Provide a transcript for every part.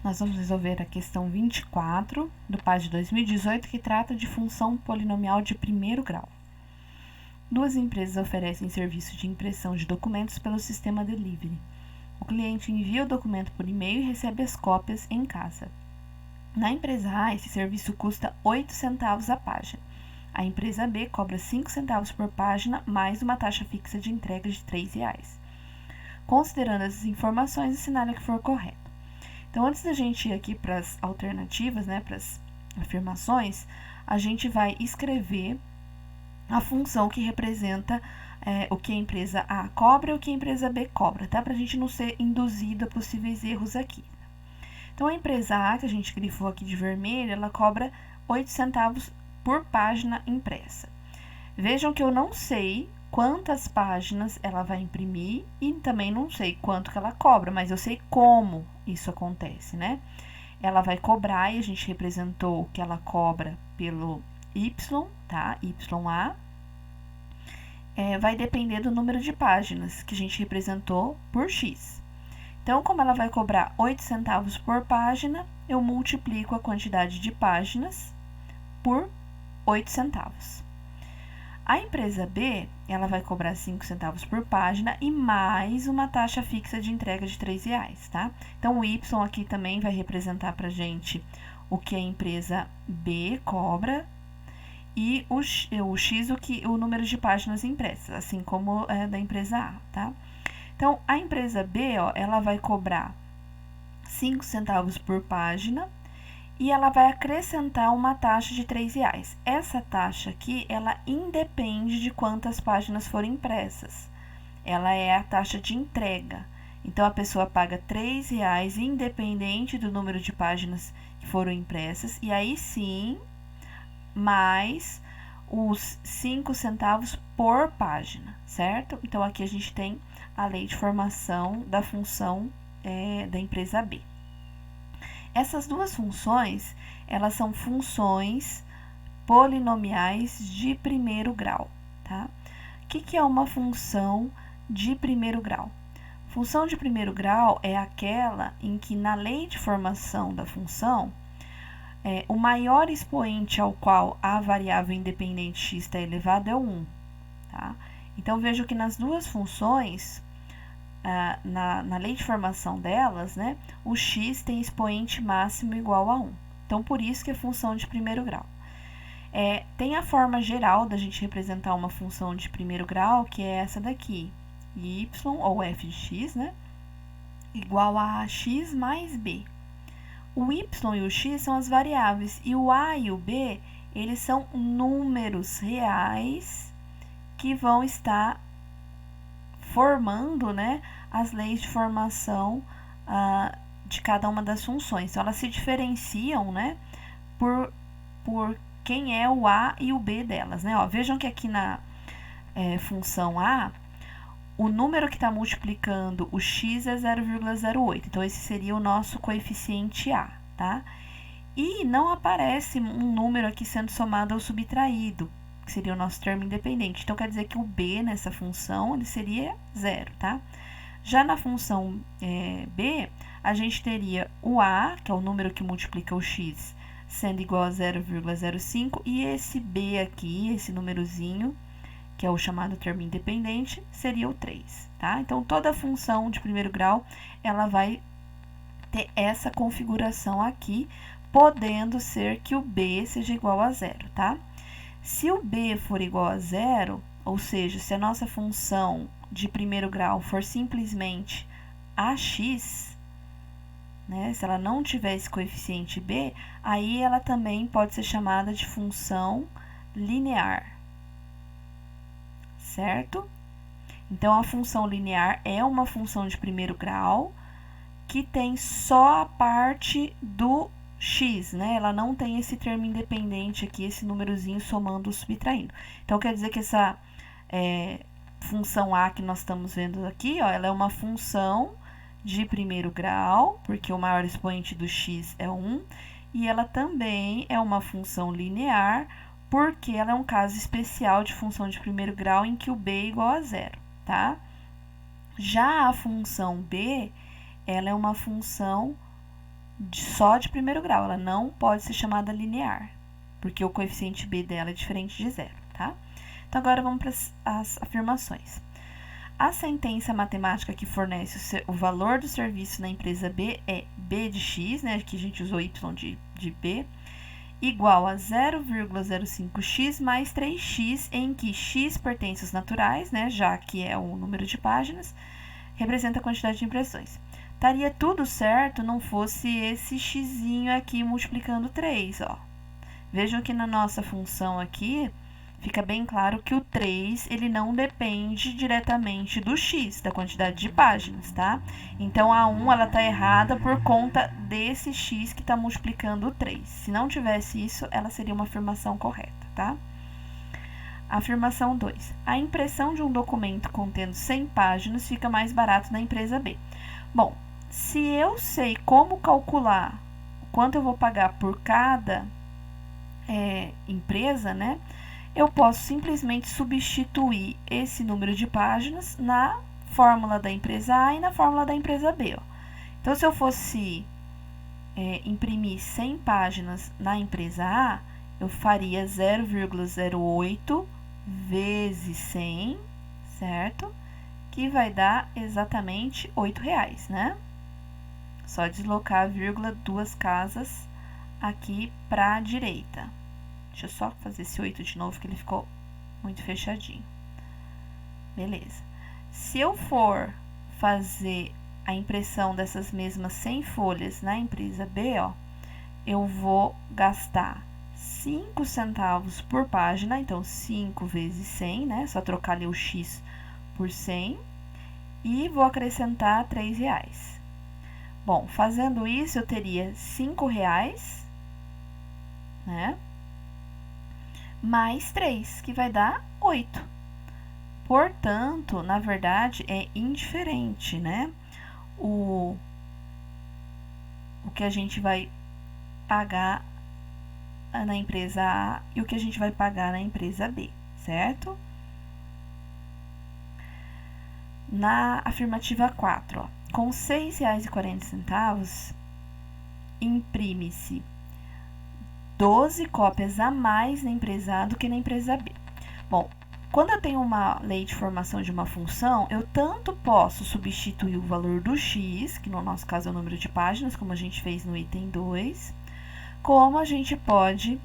Nós vamos resolver a questão 24 do PAS de 2018, que trata de função polinomial de primeiro grau. Duas empresas oferecem serviço de impressão de documentos pelo sistema delivery. O cliente envia o documento por e-mail e recebe as cópias em casa. Na empresa A, esse serviço custa 8 centavos a página. A empresa B cobra 5 centavos por página, mais uma taxa fixa de entrega de R$ 3,00. Considerando essas informações, assinale a que for correto. Então, antes da gente ir aqui para as alternativas, né, para as afirmações, a gente vai escrever a função que representa o que a empresa A cobra e o que a empresa B cobra, tá? Para a gente não ser induzido a possíveis erros aqui. Então, a empresa A, que a gente grifou aqui de vermelho, ela cobra 8 centavos por página impressa. Vejam que eu não sei quantas páginas ela vai imprimir e também não sei quanto que ela cobra, mas eu sei como isso acontece, né? Ela vai cobrar, e a gente representou que ela cobra pelo Y, tá? YA. Vai depender do número de páginas, que a gente representou por X. Então, como ela vai cobrar 8 centavos por página, eu multiplico a quantidade de páginas por 8 centavos. A empresa B, ela vai cobrar 5 centavos por página e mais uma taxa fixa de entrega de R$ 3,00, tá? Então, o Y aqui também vai representar pra gente o que a empresa B cobra e o X, o número de páginas impressas, assim como da empresa A, tá? Então, a empresa B, ó, ela vai cobrar 5 centavos por página e ela vai acrescentar uma taxa de R$ 3,00. Essa taxa aqui, ela independe de quantas páginas forem impressas. Ela é a taxa de entrega. Então, a pessoa paga R$ 3,00 independente do número de páginas que foram impressas. E aí sim, mais os 5 centavos por página, certo? Então, aqui a gente tem a lei de formação da função da empresa B. Essas duas funções, elas são funções polinomiais de primeiro grau, tá? O que é uma função de primeiro grau? Função de primeiro grau é aquela em que, na lei de formação da função, o maior expoente ao qual a variável independente x está elevado é o 1, tá? Então, vejo que nas duas funções, na lei de formação delas, né, o x tem expoente máximo igual a 1. Então, por isso que é função de primeiro grau. Tem a forma geral da gente representar uma função de primeiro grau, que é essa daqui, y, ou f de x, né, igual a x mais b. O y e o x são as variáveis, e o a e o b, eles são números reais que vão estar formando, né, as leis de formação de cada uma das funções. Então, elas se diferenciam, né, por quem é o A e o B delas, né? Ó, vejam que aqui na função A, o número que está multiplicando o x é 0,08. Então, esse seria o nosso coeficiente A, tá? E não aparece um número aqui sendo somado ou subtraído, que seria o nosso termo independente. Então, quer dizer que o B nessa função, ele seria 0, tá? Já na função B, a gente teria o A, que é o número que multiplica o x, sendo igual a 0,05, e esse B aqui, esse númerozinho, que é o chamado termo independente, seria o 3, tá? Então, toda função de primeiro grau, ela vai ter essa configuração aqui, podendo ser que o B seja igual a 0, tá? Se o B for igual a 0, ou seja, se a nossa função de primeiro grau for simplesmente ax, né, se ela não tiver esse coeficiente b, aí ela também pode ser chamada de função linear, certo? Então, a função linear é uma função de primeiro grau que tem só a parte do x, né? Ela não tem esse termo independente aqui, esse númerozinho somando ou subtraindo. Então, quer dizer que essa função A que nós estamos vendo aqui, ó, ela é uma função de primeiro grau, porque o maior expoente do x é 1, e ela também é uma função linear, porque ela é um caso especial de função de primeiro grau em que o b é igual a 0, tá? Já a função b, ela é uma função só de primeiro grau, ela não pode ser chamada linear, porque o coeficiente b dela é diferente de zero, tá? Então, agora vamos para as afirmações. A sentença matemática que fornece o valor do serviço na empresa B é B de x, né, aqui a gente usou y de B, igual a 0,05x mais 3x, em que x pertence aos naturais, né, já que é o número de páginas, representa a quantidade de impressões. Estaria tudo certo não fosse esse xzinho aqui multiplicando 3, ó. Vejam que na nossa função aqui, fica bem claro que o 3, ele não depende diretamente do x, da quantidade de páginas, tá? Então, a 1, ela tá errada por conta desse x que tá multiplicando o 3. Se não tivesse isso, ela seria uma afirmação correta, tá? Afirmação 2. A impressão de um documento contendo 100 páginas fica mais barato na empresa B. Bom, se eu sei como calcular quanto eu vou pagar por cada empresa, né? Eu posso simplesmente substituir esse número de páginas na fórmula da empresa A e na fórmula da empresa B. Ó. Então, se eu fosse imprimir 100 páginas na empresa A, eu faria 0,08 vezes 100, certo? Que vai dar exatamente R$8, né? Só deslocar a vírgula 2 casas aqui para a direita. Deixa eu só fazer esse 8 de novo, que ele ficou muito fechadinho. Beleza. Se eu for fazer a impressão dessas mesmas 100 folhas na empresa B, ó, eu vou gastar 5 centavos por página, então 5 vezes 100, né? Só trocar ali o x por 100. E vou acrescentar R$3. Bom, fazendo isso, eu teria R$5, né? Mais 3, que vai dar 8. Portanto, na verdade, é indiferente, né? O que a gente vai pagar na empresa A e o que a gente vai pagar na empresa B, certo? Na afirmativa 4, ó, com R$6,40, imprime-se 12 cópias a mais na empresa A do que na empresa B. Bom, quando eu tenho uma lei de formação de uma função, eu tanto posso substituir o valor do x, que no nosso caso é o número de páginas, como a gente fez no item 2, como a gente pode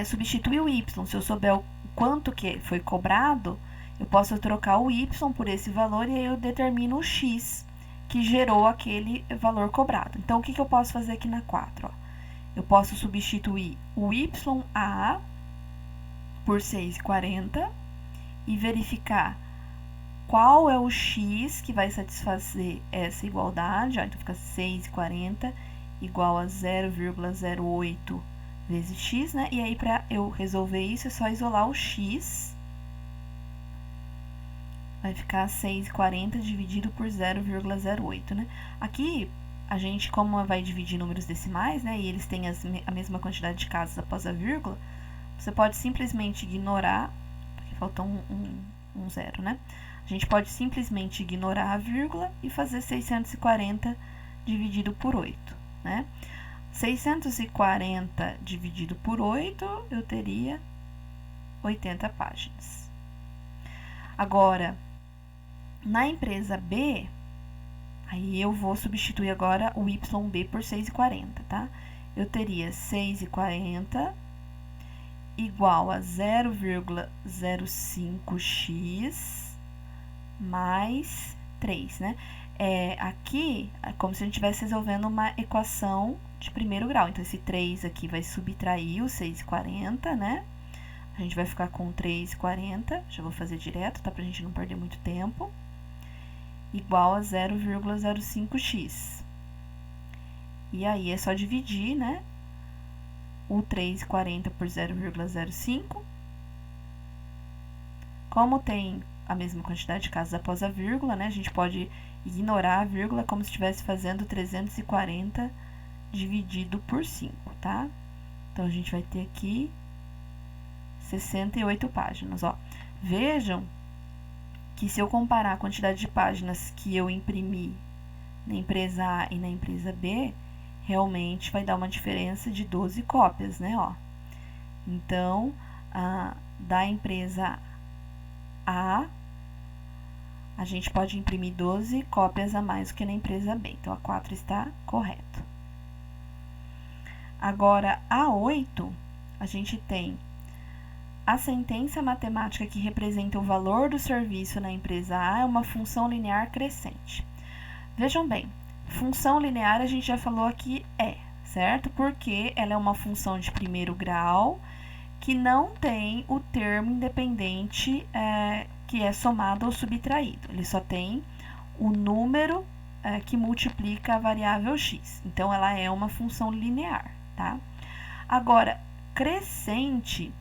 substituir o y. Se eu souber o quanto que foi cobrado, eu posso trocar o y por esse valor e aí eu determino o x que gerou aquele valor cobrado. Então, o que eu posso fazer aqui na 4? Ó? Eu posso substituir o YA por 6,40 e verificar qual é o x que vai satisfazer essa igualdade. Ó, então, fica 6,40 igual a 0,08 vezes x, né? E aí, para eu resolver isso, é só isolar o x. Vai ficar 6,40 dividido por 0,08, né? Aqui, a gente, como vai dividir números decimais, né? E eles têm a mesma quantidade de casas após a vírgula, você pode simplesmente ignorar, porque faltou um zero, né? A gente pode simplesmente ignorar a vírgula e fazer 640 dividido por 8, né? 640 dividido por 8, eu teria 80 páginas. Agora, na empresa B, aí eu vou substituir agora o YB por 6,40, tá? Eu teria 6,40 igual a 0,05x mais 3, né? Aqui, é como se a gente estivesse resolvendo uma equação de primeiro grau. Então, esse 3 aqui vai subtrair o 6,40, né? A gente vai ficar com 3,40, já vou fazer direto, tá? Pra gente não perder muito tempo. Igual a 0,05x. E aí, é só dividir, né? O 3,40 por 0,05. Como tem a mesma quantidade de casas após a vírgula, né? A gente pode ignorar a vírgula como se estivesse fazendo 340 dividido por 5, tá? Então, a gente vai ter aqui 68 páginas, ó. Vejam que se eu comparar a quantidade de páginas que eu imprimi na empresa A e na empresa B, realmente vai dar uma diferença de 12 cópias, né, ó. Então, da empresa A, a gente pode imprimir 12 cópias a mais do que na empresa B. Então, a 4 está correto. Agora, a 8, a gente tem a sentença matemática que representa o valor do serviço na empresa A é uma função linear crescente. Vejam bem, função linear a gente já falou aqui certo? Porque ela é uma função de primeiro grau que não tem o termo independente que é somado ou subtraído. Ele só tem o número que multiplica a variável x. Então, ela é uma função linear, tá? Agora, crescente,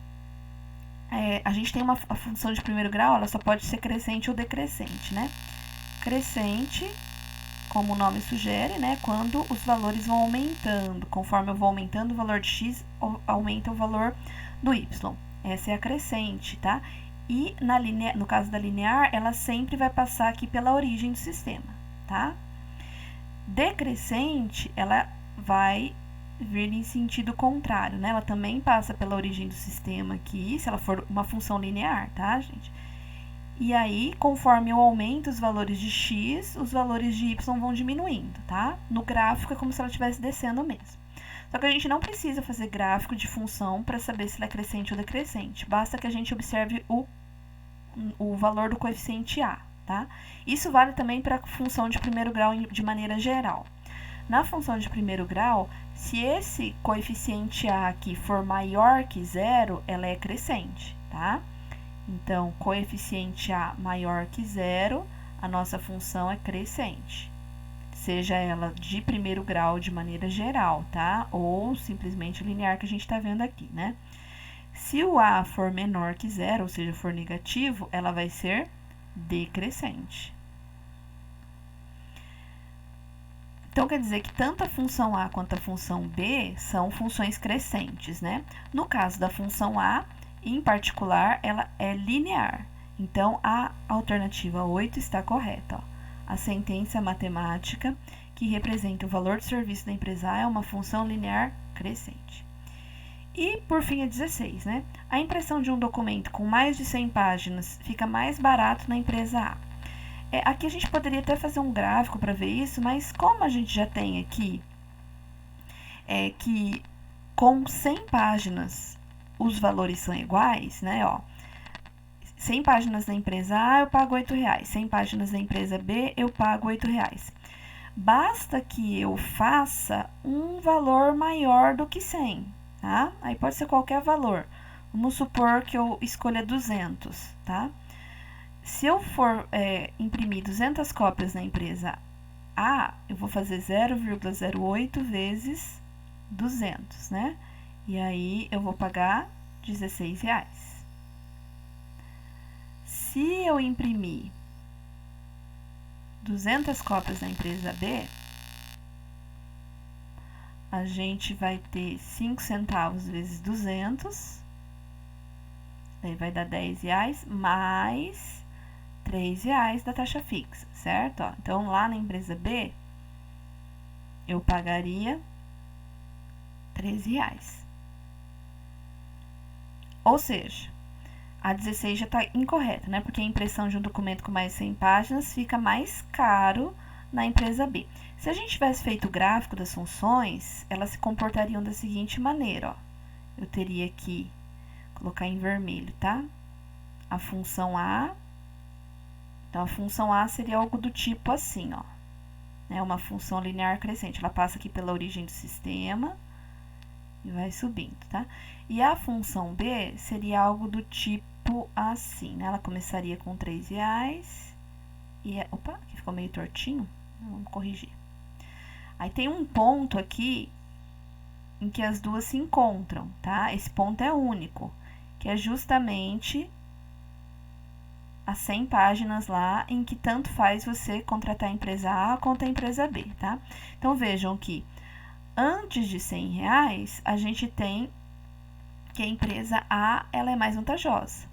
a gente tem a função de primeiro grau, ela só pode ser crescente ou decrescente, né? Crescente, como o nome sugere, né? Quando os valores vão aumentando. Conforme eu vou aumentando o valor de x, aumenta o valor do y. Essa é a crescente, tá? E no caso da linear, ela sempre vai passar aqui pela origem do sistema, tá? Decrescente, ela vai vir em sentido contrário, né? Ela também passa pela origem do sistema aqui, se ela for uma função linear, tá, gente? E aí, conforme eu aumento os valores de x, os valores de y vão diminuindo, tá? No gráfico é como se ela estivesse descendo mesmo. Só que a gente não precisa fazer gráfico de função para saber se ela é crescente ou decrescente. Basta que a gente observe o valor do coeficiente a, tá? Isso vale também para a função de primeiro grau de maneira geral. Na função de primeiro grau, se esse coeficiente a aqui for maior que zero, ela é crescente, tá? Então, coeficiente a maior que zero, a nossa função é crescente. Seja ela de primeiro grau de maneira geral, tá? Ou simplesmente linear que a gente está vendo aqui, né? Se o a for menor que zero, ou seja, for negativo, ela vai ser decrescente. Então, quer dizer que tanto a função a quanto a função b são funções crescentes, né? No caso da função a, em particular, ela é linear. Então, a alternativa 8 está correta, ó. A sentença matemática que representa o valor de serviço da empresa A é uma função linear crescente. E, por fim, a 16, né? A impressão de um documento com mais de 100 páginas fica mais barato na empresa A. Aqui a gente poderia até fazer um gráfico para ver isso, mas como a gente já tem aqui que com 100 páginas os valores são iguais, né? Ó, 100 páginas da empresa A, eu pago R$8. 100 páginas da empresa B, eu pago R$8. Basta que eu faça um valor maior do que 100, tá? Aí pode ser qualquer valor. Vamos supor que eu escolha 200, tá? Se eu for imprimir 200 cópias na empresa A, eu vou fazer 0,08 vezes 200, né? E aí, eu vou pagar R$16. Se eu imprimir 200 cópias na empresa B, a gente vai ter 5 centavos vezes 200, daí vai dar R$10, mais R$3 da taxa fixa, certo? Ó, então, lá na empresa B, eu pagaria R$13. Ou seja, a 16 já está incorreta, né? Porque a impressão de um documento com mais de 100 páginas fica mais caro na empresa B. Se a gente tivesse feito o gráfico das funções, elas se comportariam da seguinte maneira, ó. Eu teria que colocar em vermelho, tá? A função A. Então, a função A seria algo do tipo assim, ó. É uma função linear crescente. Ela passa aqui pela origem do sistema e vai subindo, tá? E a função B seria algo do tipo assim, né? Ela começaria com R$3 e... Opa, aqui ficou meio tortinho. Vamos corrigir. Aí tem um ponto aqui em que as duas se encontram, tá? Esse ponto é único, que é justamente as 100 páginas lá em que tanto faz você contratar a empresa A quanto a empresa B, tá? Então, vejam que antes de R$100, a gente tem que a empresa A ela é mais vantajosa.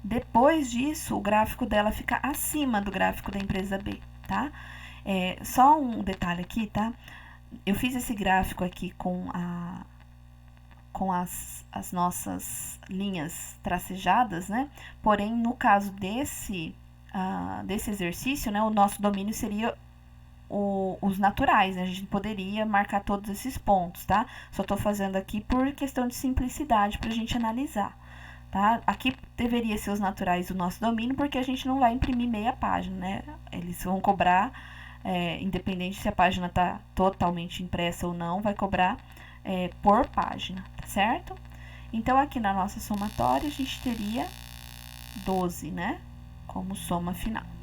Depois disso, o gráfico dela fica acima do gráfico da empresa B, tá? Só um detalhe aqui, tá? eu fiz esse gráfico aqui com as nossas linhas tracejadas, né? Porém, no caso desse exercício, né, o nosso domínio seria os naturais, né? A gente poderia marcar todos esses pontos, tá? Só tô fazendo aqui por questão de simplicidade pra gente analisar, tá? Aqui deveria ser os naturais do nosso domínio, porque a gente não vai imprimir meia página, né? Eles vão cobrar, independente se a página tá totalmente impressa ou não, vai cobrar por página, tá certo? Então, aqui na nossa somatória, a gente teria 12, né? Como soma final.